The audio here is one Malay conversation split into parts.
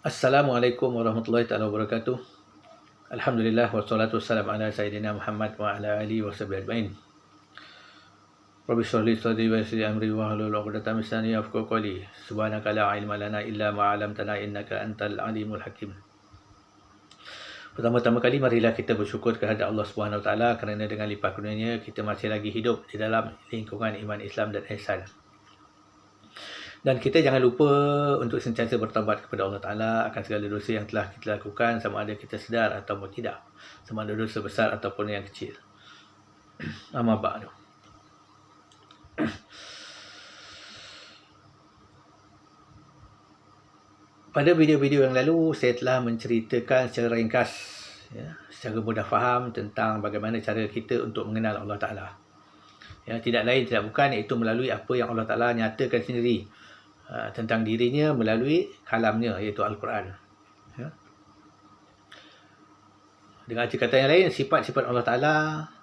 Assalamualaikum warahmatullahi taala wabarakatuh. Alhamdulillah wassalatu wassalamu ala sayyidina Muhammad wa ala alihi washabihi ajmain. Rabbi shrah li sadri wa yassir li amri wahlul 'uqdatam min lisani yafqahu qawli. Subhanaka la ilma lana illa ma 'allamtana innaka antal alimul hakim. Pertama-tama kali marilah kita bersyukur kehadrat Allah Subhanahu Wa Taala kerana dengan limpah kurnianya kita masih lagi hidup di dalam lingkungan iman Islam dan ihsan. Dan kita jangan lupa untuk sentiasa bertaubat kepada Allah Ta'ala akan segala dosa yang telah kita lakukan, sama ada kita sedar ataupun tidak. Sama ada dosa besar ataupun yang kecil. Amma ba'du. Pada video-video yang lalu, saya telah menceritakan secara ringkas, secara mudah faham tentang bagaimana cara kita untuk mengenal Allah Ta'ala. Tidak lain, tidak bukan, iaitu melalui apa yang Allah Ta'ala nyatakan sendiri tentang dirinya melalui kalamnya, iaitu Al-Quran. Dengan arti kata yang lain, sifat-sifat Allah Ta'ala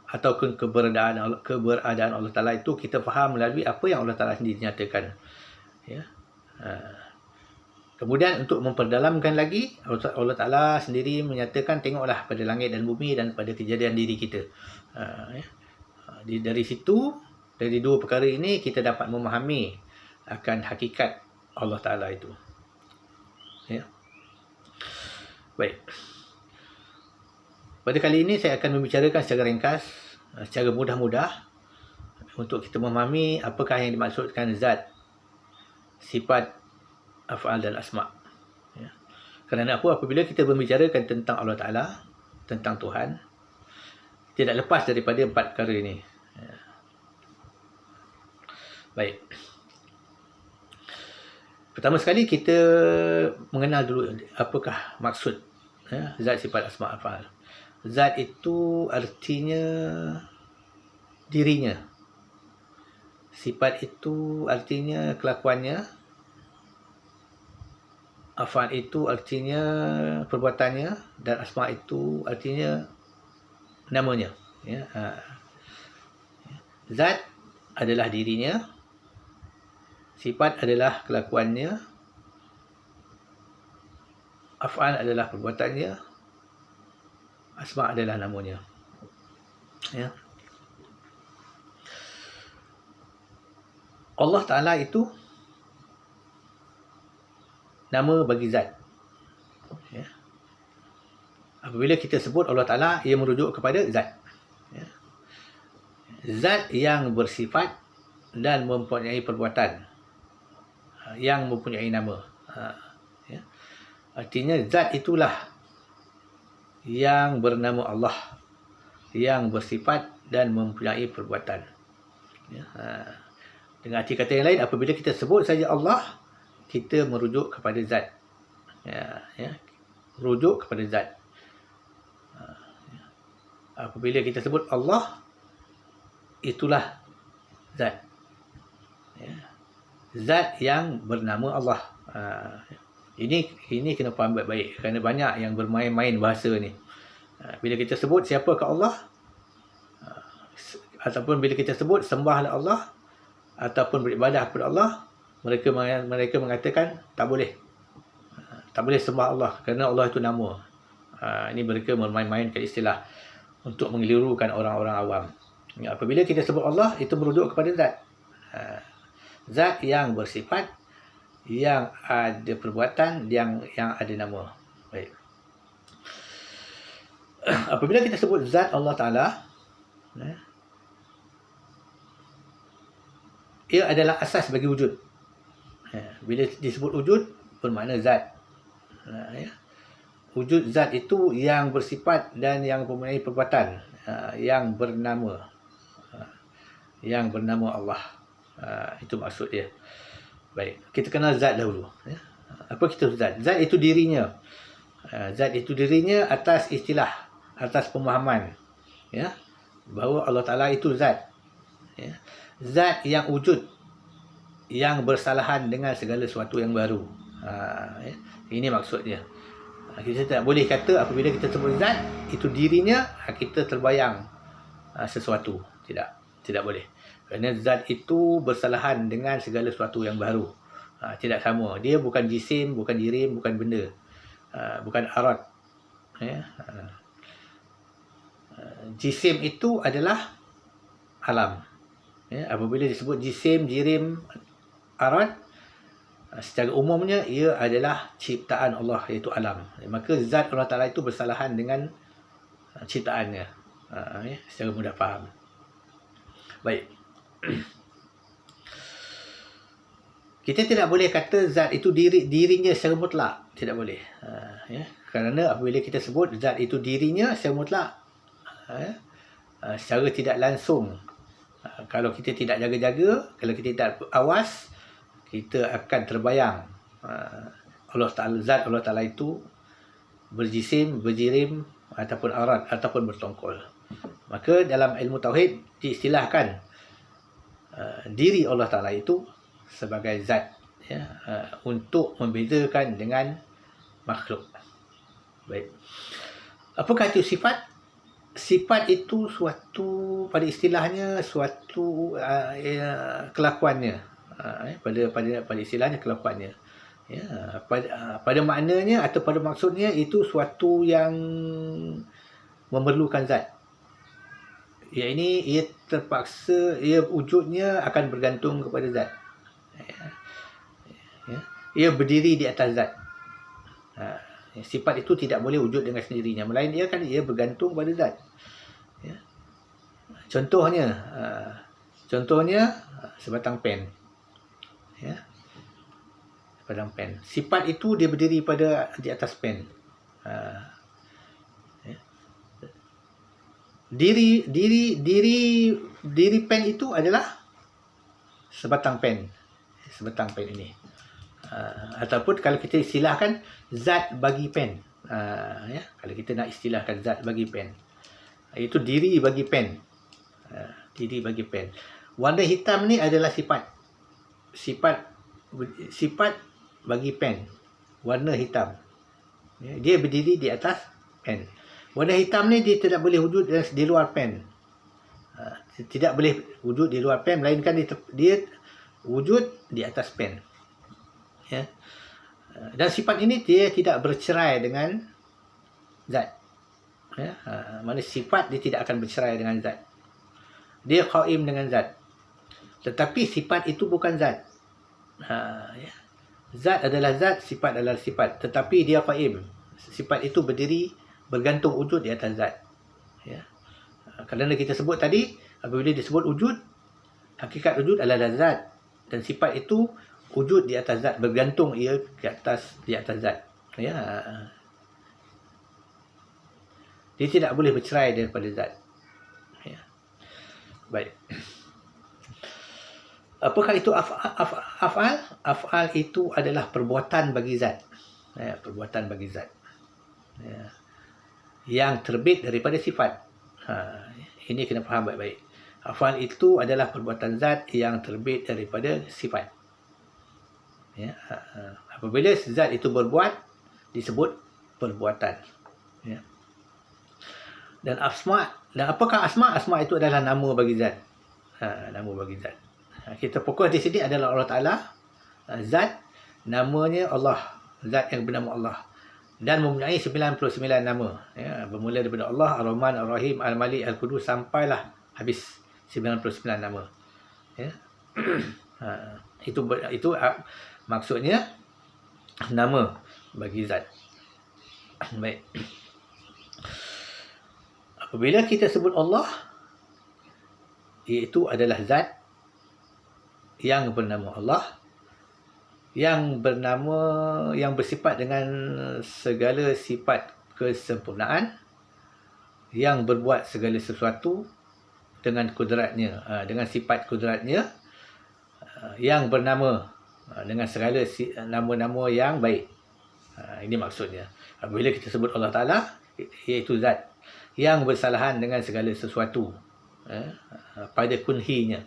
ataupun keberadaan Allah Ta'ala itu kita faham melalui apa yang Allah Ta'ala sendiri nyatakan. Kemudian untuk memperdalamkan lagi, Allah Ta'ala sendiri menyatakan, tengoklah pada langit dan bumi dan pada kejadian diri kita. Dari situ, dari dua perkara ini kita dapat memahami akan hakikat Allah Ta'ala itu. Baik. Pada kali ini saya akan membicarakan secara ringkas, secara mudah-mudah untuk kita memahami apakah yang dimaksudkan zat, sifat, af'al dan asma'. Kerana apa? Apabila kita membicarakan tentang Allah Ta'ala, tentang Tuhan, tidak lepas daripada empat perkara ini. Baik. Pertama sekali kita mengenal dulu apakah maksud zat, sifat, asma', af'al. Zat itu artinya dirinya. Sifat itu artinya kelakuannya. Af'al itu artinya perbuatannya. Dan asma' itu artinya namanya. Zat adalah dirinya. Sifat adalah kelakuannya. Af'al adalah perbuatannya. Asma' adalah namanya. Allah Ta'ala itu nama bagi zat. Apabila kita sebut Allah Ta'ala, ia merujuk kepada zat. Zat yang bersifat dan mempunyai perbuatan, yang mempunyai nama. Artinya zat itulah yang bernama Allah, yang bersifat dan mempunyai perbuatan. Dengan arti kata yang lain, apabila kita sebut saja Allah, kita merujuk kepada zat. Merujuk kepada zat. Apabila kita sebut Allah, itulah zat. Zat yang bernama Allah. Ini kena faham baik-baik, kerana banyak yang bermain-main bahasa ni. Bila kita sebut siapakah Allah, ataupun bila kita sebut sembahlah Allah, ataupun beribadah kepada Allah, mereka mengatakan tak boleh. Tak boleh sembah Allah kerana Allah itu nama. Ini mereka bermain-mainkan istilah untuk mengelirukan orang-orang awam. Apabila kita sebut Allah, itu merujuk kepada zat. Zat yang bersifat, yang ada perbuatan, yang ada nama. Baik. Apabila kita sebut zat Allah Ta'ala, ia adalah asas bagi wujud. Bila disebut wujud, bermakna zat. Wujud zat itu yang bersifat dan yang mempunyai perbuatan, yang bernama. Yang bernama Allah. Itu maksud dia. Baik, kita kenal zat dahulu. Apa kita zat? Zat itu dirinya. Zat itu dirinya atas istilah, atas pemahaman, bahawa Allah Ta'ala itu zat. Zat yang wujud, yang bersalahan dengan segala sesuatu yang baru. Ini maksudnya. Kita tak boleh kata apabila kita sebut zat, itu dirinya, kita terbayang sesuatu. Tidak boleh. Kerana zat itu bersalahan dengan segala sesuatu yang baru. Tidak sama. Dia bukan jisim, bukan jirim, bukan benda. bukan arad. Jisim itu adalah alam. Apabila disebut jisim, jirim, arad, secara umumnya ia adalah ciptaan Allah, iaitu alam. Maka zat Allah Ta'ala itu bersalahan dengan ciptaannya. Secara mudah faham. Baik. Kita tidak boleh kata zat itu dirinya secara mutlak. Tidak boleh. Kerana apabila kita sebut zat itu dirinya secara mutlak, secara tidak langsung, kalau kita tidak jaga-jaga, kalau kita tidak awas, kita akan terbayang Allah Ta'ala, zat Allah Ta'ala itu berjisim, berjirim, ataupun arad, ataupun bertongkol. Maka dalam ilmu tauhid diistilahkan diri Allah Ta'ala itu sebagai zat, untuk membezakan dengan makhluk. Baik. Apakah itu sifat? Sifat itu suatu, pada istilahnya, suatu kelakuannya. Pada istilahnya kelakuannya. Pada maknanya atau pada maksudnya itu suatu yang memerlukan zat. Ini ia terpaksa, ia wujudnya akan bergantung kepada zat. Ia berdiri di atas zat. Sifat itu tidak boleh wujud dengan sendirinya, melainkan ia bergantung pada zat. Contohnya sebatang pen. Sebatang pen. Sifat itu dia berdiri di atas pen. Diri pen itu adalah sebatang pen. Sebatang pen ini. Ataupun kalau kita istilahkan zat bagi pen. Kalau kita nak istilahkan zat bagi pen, itu diri bagi pen. Diri bagi pen. Warna hitam ni adalah sifat bagi pen. Warna hitam. Dia berdiri di atas pen. Warna hitam ni dia tidak boleh wujud di luar pen. Tidak boleh wujud di luar pen, melainkan dia wujud di atas pen. Dan sifat ini dia tidak bercerai dengan zat. Maksudnya sifat dia tidak akan bercerai dengan zat. Dia qaim dengan zat. Tetapi sifat itu bukan zat. Zat adalah zat, sifat adalah sifat. Tetapi dia qaim. Sifat itu berdiri, bergantung wujud di atas zat. Kerana kita sebut tadi, apabila disebut wujud, hakikat wujud adalah zat. Dan sifat itu wujud di atas zat, bergantung ia di atas zat. Dia tidak boleh bercerai daripada zat. Baik. Apakah itu af'al? Af'al itu adalah perbuatan bagi zat. Perbuatan bagi zat. Yang terbit daripada sifat. Ini kena faham baik-baik. Af'al itu adalah perbuatan zat yang terbit daripada sifat. Apabila zat itu berbuat, disebut perbuatan. Dan asma', dan apakah asma'? Asma' itu adalah nama bagi zat. Nama bagi zat. Kita fokus di sini adalah Allah Ta'ala. Zat, namanya Allah. Zat yang bernama Allah. Dan mempunyai 99 nama. Bermula daripada Allah, Ar-Rahman, Ar-Rahim, Al-Malik, Al-Qudus, sampailah habis 99 nama. Itu maksudnya nama bagi zat. Baik. Apabila kita sebut Allah, iaitu adalah zat yang bernama Allah, yang bersifat dengan segala sifat kesempurnaan, yang berbuat segala sesuatu dengan kudratnya, dengan sifat kudratnya, yang bernama dengan segala nama-nama yang baik. Ini maksudnya. Apabila kita sebut Allah Ta'ala, iaitu zat yang bersalahan dengan segala sesuatu, pada kunhinya,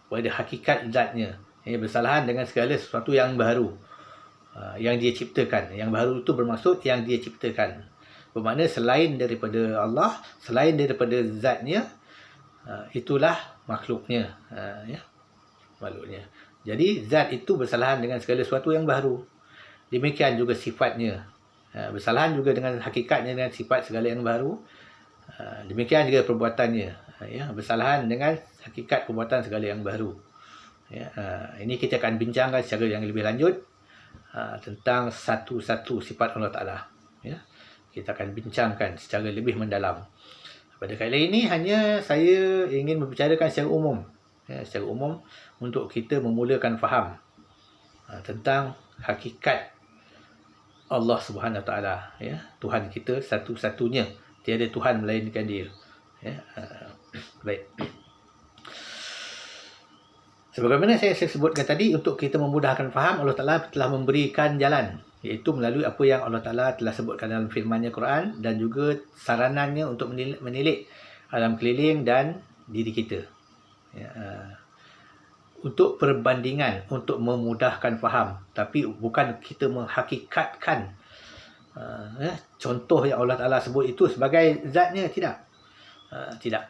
pada hakikat zatnya, bersalahan dengan segala sesuatu yang baru, yang dia ciptakan. Yang baru itu bermaksud yang dia ciptakan. Bermakna selain daripada Allah, selain daripada zatnya, itulah makhluknya. Makhluknya. Jadi zat itu bersalahan dengan segala sesuatu yang baru. Demikian juga sifatnya. Bersalahan juga dengan hakikatnya, dengan sifat segala yang baru. Demikian juga perbuatannya, bersalahan dengan hakikat perbuatan segala yang baru. Ini kita akan bincangkan secara yang lebih lanjut tentang satu-satu sifat Allah Ta'ala. Kita akan bincangkan secara lebih mendalam. Pada kali ini hanya saya ingin membicarakan secara umum, secara umum untuk kita memulakan faham tentang hakikat Allah Subhanahu Wa Ta'ala, Tuhan kita satu-satunya, tiada Tuhan melainkan Dia. Baik. Sebagaimana saya sebutkan tadi, untuk kita memudahkan faham, Allah Ta'ala telah memberikan jalan, iaitu melalui apa yang Allah Ta'ala telah sebutkan dalam firman-Nya Quran, dan juga saranannya untuk menilik alam keliling dan diri kita. Untuk perbandingan, untuk memudahkan faham, tapi bukan kita menghakikatkan contoh yang Allah Ta'ala sebut itu sebagai zatnya, tidak.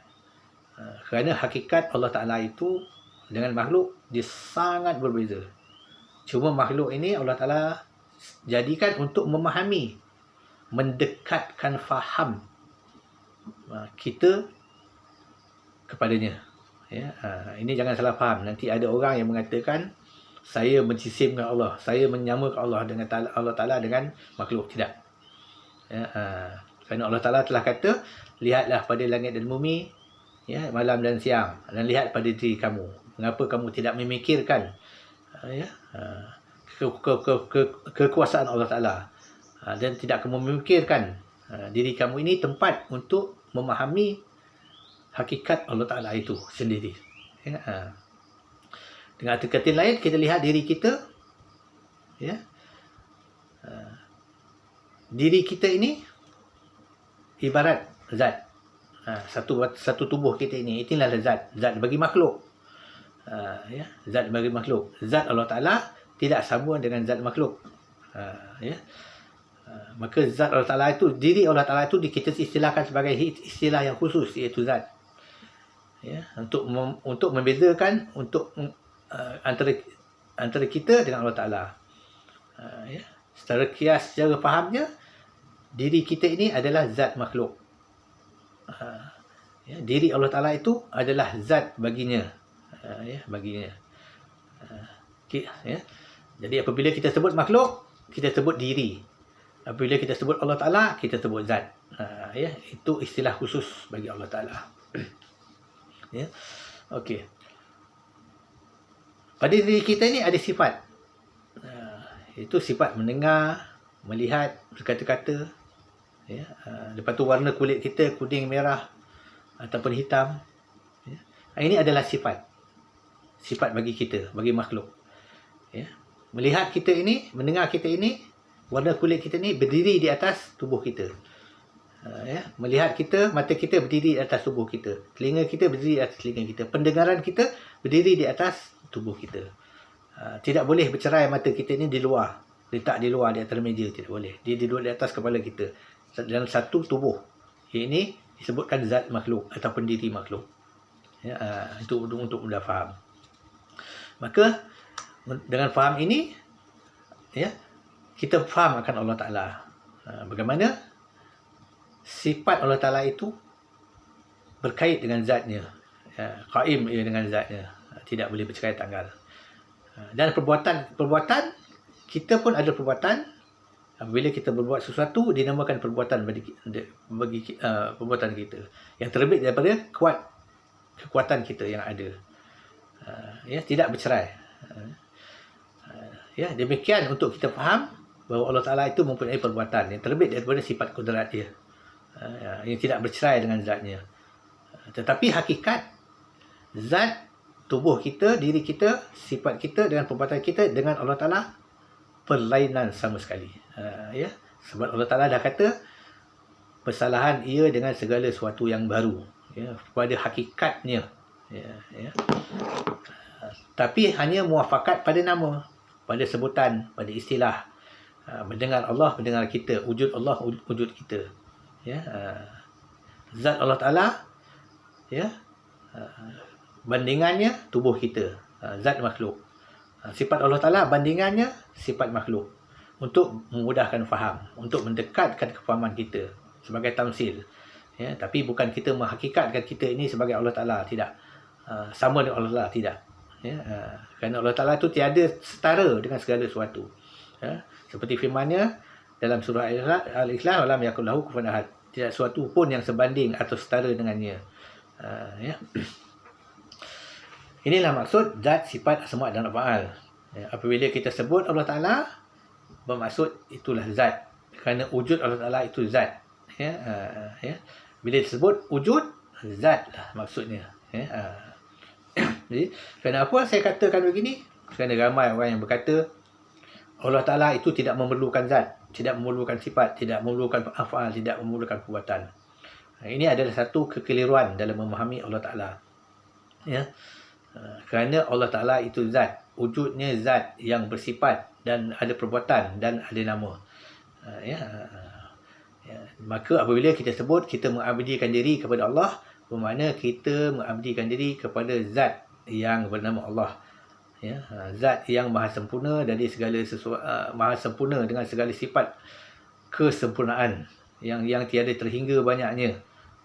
Kerana hakikat Allah Ta'ala itu dengan makhluk dia sangat berbeza. Cuma makhluk ini Allah Ta'ala jadikan untuk memahami, mendekatkan faham kita kepadanya. Ini jangan salah faham. Nanti ada orang yang mengatakan saya menjisimkan Allah, saya menyamakan Allah dengan Allah Ta'ala dengan makhluk. Tidak. Kerana Allah Ta'ala telah kata, lihatlah pada langit dan bumi, malam dan siang, dan lihat pada diri kamu. Mengapa kamu tidak memikirkan kekuasaan Allah Ta'ala, dan tidak kamu memikirkan diri kamu ini tempat untuk memahami hakikat Allah Ta'ala itu sendiri. Dengan kata lain, kita lihat diri kita, diri kita ini ibarat zat. Satu tubuh kita ini, itulah zat bagi makhluk. Zat bagi makhluk. Zat Allah Ta'ala tidak sama dengan zat makhluk. Maka zat Allah Ta'ala itu, diri Allah Ta'ala itu kita istilahkan sebagai istilah yang khusus, iaitu zat. Untuk membezakan antara kita dengan Allah Ta'ala. Secara kias, secara fahamnya, diri kita ini adalah zat makhluk. Diri Allah Ta'ala itu adalah zat baginya. Jadi apabila kita sebut makhluk, kita sebut diri. Apabila kita sebut Allah Ta'ala, kita sebut zat. Itu istilah khusus bagi Allah Ta'ala. Okey. Pada diri kita ni ada sifat. Itu sifat mendengar, melihat, berkata-kata. Lepas tu warna kulit kita kuning, merah ataupun hitam. Ini adalah sifat. Sifat bagi kita, bagi makhluk. Melihat kita ini, mendengar kita ini, warna kulit kita ni berdiri di atas tubuh kita. Melihat kita, mata kita berdiri di atas tubuh kita. Telinga kita berdiri di atas telinga kita. Pendengaran kita berdiri di atas tubuh kita. Tidak boleh bercerai mata kita ni di luar. Letak di luar, di atas meja. Tidak boleh. Dia duduk di atas kepala kita. Dalam satu tubuh. Ini disebutkan zat makhluk ataupun diri makhluk. Itu untuk mudah faham. Maka dengan faham ini, kita faham akan Allah Ta'ala. Bagaimana sifat Allah Ta'ala itu berkait dengan zatnya. Qaim ia dengan zatnya. Tidak boleh bercerai tanggal. Dan perbuatan kita pun ada perbuatan. Apabila kita berbuat sesuatu, dinamakan perbuatan bagi perbuatan kita. Yang terbit daripada kekuatan kita yang ada. Tidak bercerai. Demikian untuk kita faham bahawa Allah Ta'ala itu mempunyai perbuatan yang terbit daripada sifat kudrat dia. Yang tidak bercerai dengan zatnya. Tetapi hakikat zat tubuh kita, diri kita, sifat kita dengan perbuatan kita dengan Allah Ta'ala perlainan sama sekali. Sebab Allah Ta'ala dah kata persalahan ia dengan segala sesuatu yang baru, pada hakikatnya. Tapi hanya muafakat pada nama, pada sebutan, pada istilah. Mendengar Allah, mendengar kita. Wujud Allah, wujud kita. Zat Allah Ta'ala, bandingannya tubuh kita, zat makhluk. Sifat Allah Ta'ala bandingannya sifat makhluk. untuk memudahkan faham, untuk mendekatkan kefahaman kita sebagai tamsil. Ya, tapi bukan kita menghakikatkan kita ini sebagai Allah Ta'ala, tidak. Sama dengan Allah Ta'ala, tidak. Ya, kerana Allah Ta'ala itu tiada setara dengan segala sesuatu. Ya, seperti firman-Nya dalam surah Al-Ikhlas, walam yakul lahu kufuwan ahad. Tidak sesuatu pun yang sebanding atau setara dengannya. Ya. Inilah maksud zat, sifat, asma dan af'al. Ya, apabila kita sebut Allah Ta'ala, bermaksud itulah zat. Kerana wujud Allah Ta'ala itu zat. Ya, ya. Bila disebut wujud, zat lah maksudnya. Ya, jadi, kenapa saya katakan begini? Kerana ramai orang yang berkata Allah Ta'ala itu tidak memerlukan zat, tidak memerlukan sifat, tidak memerlukan af'al, tidak memerlukan perbuatan. Ini adalah satu kekeliruan dalam memahami Allah Ta'ala. Ya. Kerana Allah Ta'ala itu zat, wujudnya zat yang bersifat dan ada perbuatan dan ada nama. Ya. Ya. Maka apabila kita sebut kita mengabdikan diri kepada Allah, bermakna kita mengabdikan diri kepada zat yang bernama Allah. Ya. Zat yang maha sempurna dari segala maha sempurna dengan segala sifat kesempurnaan yang tiada terhingga banyaknya.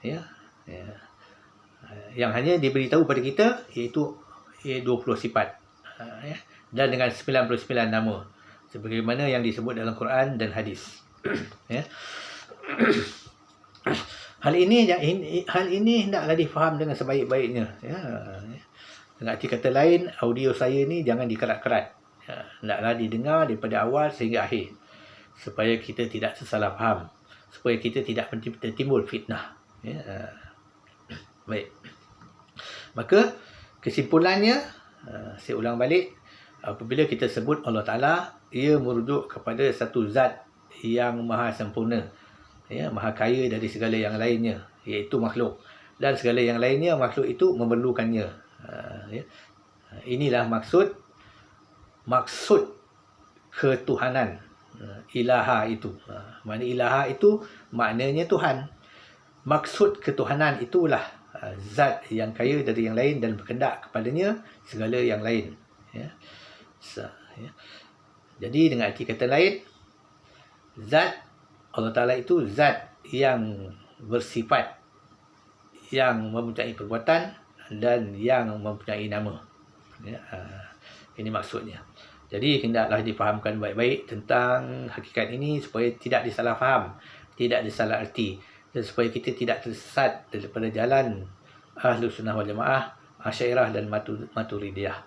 Ya. Ya. Yang hanya diberitahu pada kita iaitu 20 sifat. Ya. Dan dengan 99 nama sebagaimana yang disebut dalam Quran dan hadis. Ya. Hal ini hendaklah difaham dengan sebaik-baiknya. Ya. Dengan arti kata lain, audio saya ni jangan dikerat-kerat. Ya. Hendaklah didengar daripada awal sehingga akhir, supaya kita tidak tersalah faham, supaya kita tidak timbul fitnah. Ya. Baik. Maka kesimpulannya, saya ulang balik, apabila kita sebut Allah Ta'ala, ia merujuk kepada satu zat yang maha sempurna, ya, maha kaya dari segala yang lainnya, iaitu makhluk, dan segala yang lainnya makhluk itu memerlukannya. Ya. Inilah maksud ketuhanan, ilaha itu. Makna ilaha itu maknanya Tuhan. Maksud ketuhanan itulah zat yang kaya dari yang lain dan berkendak kepadanya segala yang lain. Ya. Ya. Jadi dengan arti kata lain, zat Allah Ta'ala itu zat yang bersifat, yang mempunyai perbuatan dan yang mempunyai nama. Ya. Ini maksudnya. Jadi hendaklah difahamkan baik-baik tentang hakikat ini supaya tidak disalah faham, tidak disalah arti, dan supaya kita tidak tersesat daripada jalan Ahlus Sunnah wal Jamaah, Asy'ariyah dan Maturidiyah.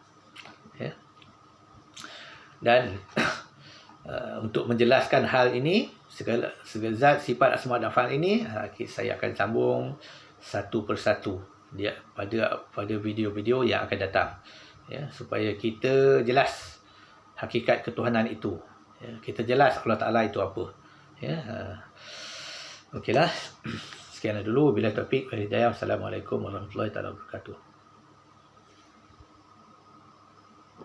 Ya. Dan untuk menjelaskan hal ini, segala zat, sifat, asma dan af'al ini, saya akan sambung satu persatu dia pada video-video yang akan datang. Ya, supaya kita jelas hakikat ketuhanan itu. Ya, kita jelas Allah Ta'ala itu apa. Ya, okeylah. Sekian dulu. Bila taufiq wal hidayah. Assalamualaikum warahmatullahi wabarakatuh.